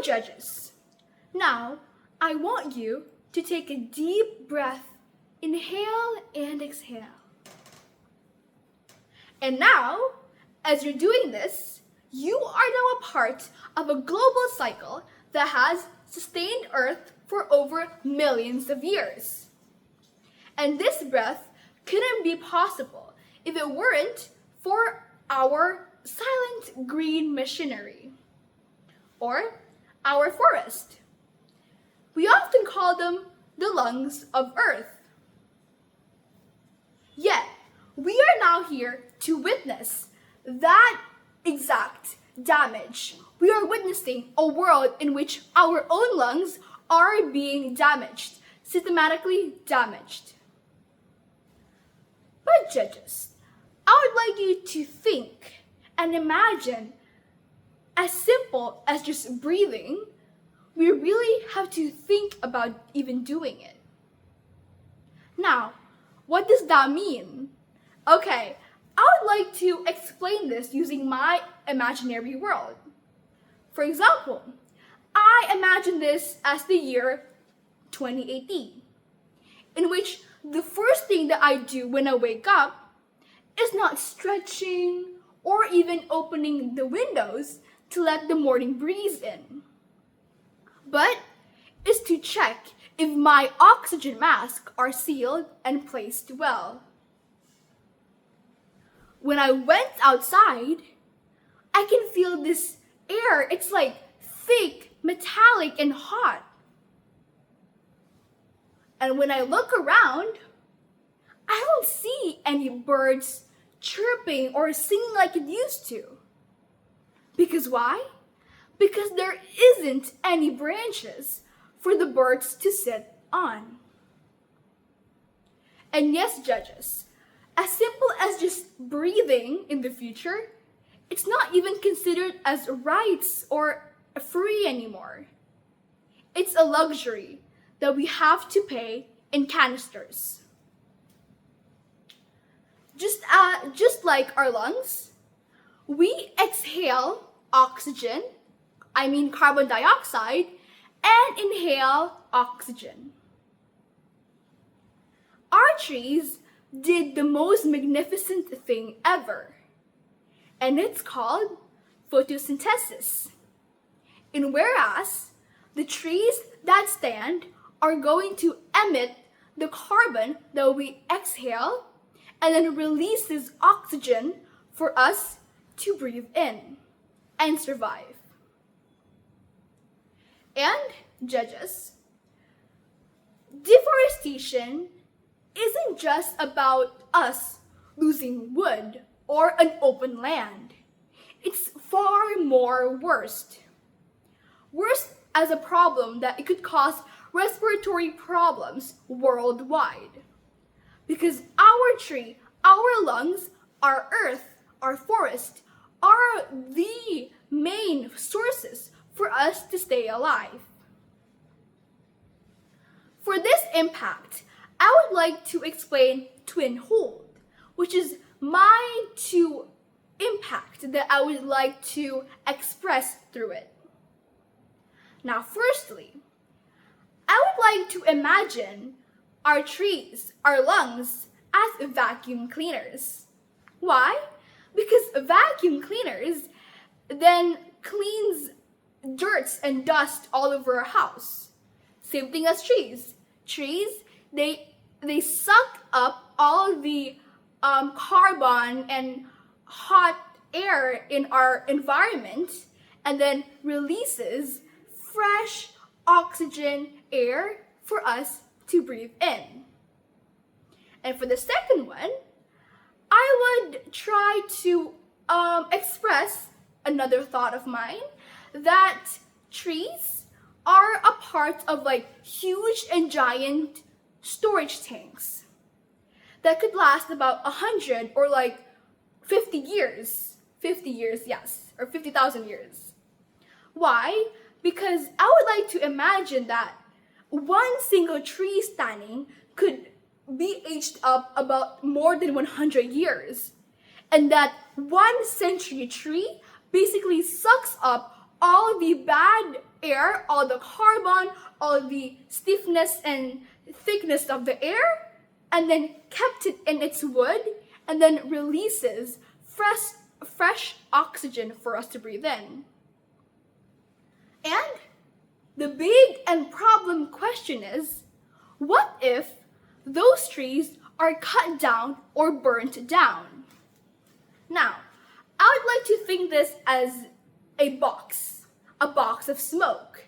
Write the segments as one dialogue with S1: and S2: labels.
S1: judges, now I want you to take a deep breath. Inhale and exhale. And now, as you're doing this, you are now a part of a global cycle that has sustained Earth for over millions of years. And this breath couldn't be possible if it weren't for our silent green machinery, or our forest. We often call them the lungs of Earth. Yet, we are now here to witness that exact damage. We are witnessing a world in which our own lungs are being damaged, systematically damaged. But judges, I would like you to think and imagine, as simple as just breathing, we really have to think about even doing it. Now, what does that mean? Okay, I would like to explain this using my imaginary world. For example, I imagine this as the year 2018, in which the first thing that I do when I wake up is not stretching or even opening the windows to let the morning breeze in, but is to check if my oxygen masks are sealed and placed well. When I went outside, I can feel this air. It's like thick, metallic, and hot. And when I look around, I don't see any birds chirping or singing like it used to. Because why? Because there isn't any branches for the birds to sit on. And yes, judges, as simple as just breathing in the future, it's not even considered as rights or free anymore. It's a luxury that we have to pay in canisters. Just like our lungs, we exhale oxygen, carbon dioxide, and inhale oxygen. Our trees did the most magnificent thing ever, and it's called photosynthesis. And whereas the trees that stand are going to emit the carbon that we exhale and then releases oxygen for us to breathe in and survive. And judges, deforestation isn't just about us losing wood or an open land. It's far more worse. Worse as a problem that it could cause respiratory problems worldwide. Because our tree, our lungs, our earth, our forest are the main sources for us to stay alive. For this impact, I would like to explain twinfold, which is my two impact that I would like to express through it. Now, firstly, I would like to imagine our trees, our lungs, as vacuum cleaners. Why? Because vacuum cleaners then cleans dirt and dust all over our house. Same thing as trees. Trees, they suck up all the carbon and hot air in our environment and then releases fresh oxygen air for us to breathe in. And for the second one, I would try to express another thought of mine, that trees are a part of huge and giant storage tanks that could last about 100 or 50 years. 50 years, yes, or 50,000 years. Why? Because I would like to imagine that one single tree standing could be aged up about more than 100 years. And that 1 century tree basically sucks up all the bad air, all the carbon, all the stiffness and thickness of the air, and then kept it in its wood, and then releases fresh oxygen for us to breathe in. And the big and problem question is, what if those trees are cut down or burnt down? Now, I would like to think this as a box of smoke.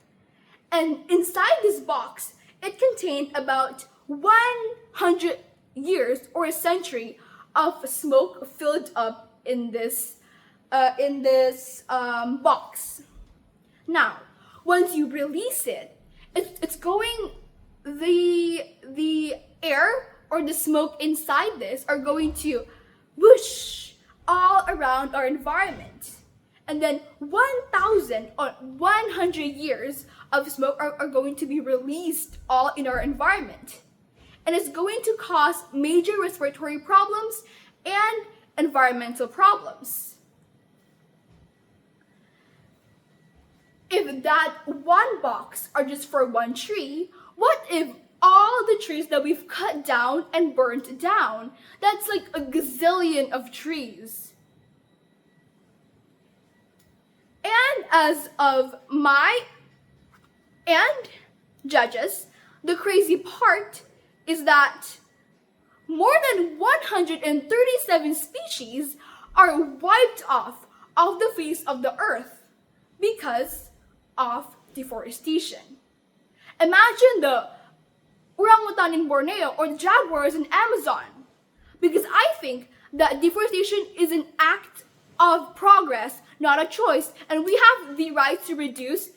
S1: And inside this box, it contained about 100 years or a century of smoke filled up in this box. Now, once you release it, it's going the air or the smoke inside this are going to whoosh all around our environment. And then 1,000 or 100 years of smoke are going to be released all in our environment. And it's going to cause major respiratory problems and environmental problems. If that one box are just for one tree, what if all the trees that we've cut down and burnt down? That's like a gazillion of trees. And as of and judges, the crazy part is that more than 137 species are wiped off the face of the earth because of deforestation. Imagine the orangutan in Borneo or the jaguars in Amazon. Because I think that deforestation is an act of progress, not a choice, and we have the right to reduce